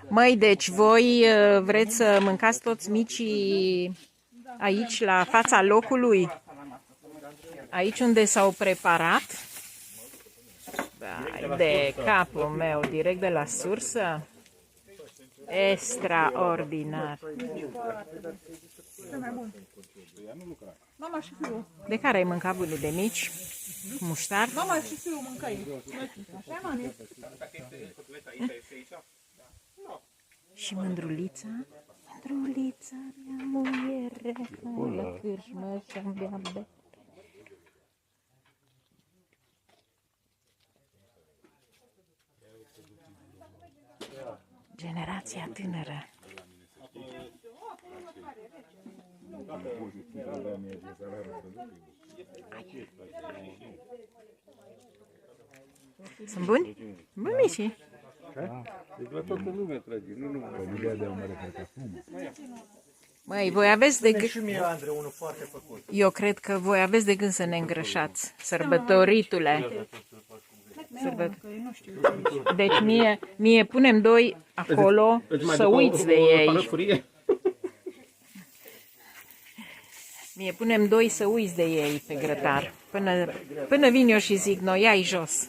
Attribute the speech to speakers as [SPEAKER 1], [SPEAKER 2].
[SPEAKER 1] Măi, deci voi vreți să mâncați toți micii aici, la fața locului? Aici unde s-au preparat? Vai de capul meu, direct de la sursă? Extraordinar.
[SPEAKER 2] Mama și fiul.
[SPEAKER 1] De care ai mâncat, bune, de mici? Cu muștar?
[SPEAKER 2] Mama și fiul mâncai. Așa, mami?
[SPEAKER 1] Și mândrulița? Mândrulița mea muiere, la cârmă și-am bea bere. Generația tânără. Sunt buni? Buni, mici.
[SPEAKER 3] Deci la toată lumea trage, nu numai.
[SPEAKER 1] Măi, voi aveți de gând...
[SPEAKER 4] Și mie, Andrei, unul foarte făcut.
[SPEAKER 1] Eu cred că voi aveți de gând să ne îngrășați, sărbătoritule.
[SPEAKER 2] Nu știu.
[SPEAKER 1] Deci mie punem doi acolo să uiți de ei. Mie punem doi să uiți de ei pe grătar. Până vin eu și zic, noi ia-i jos.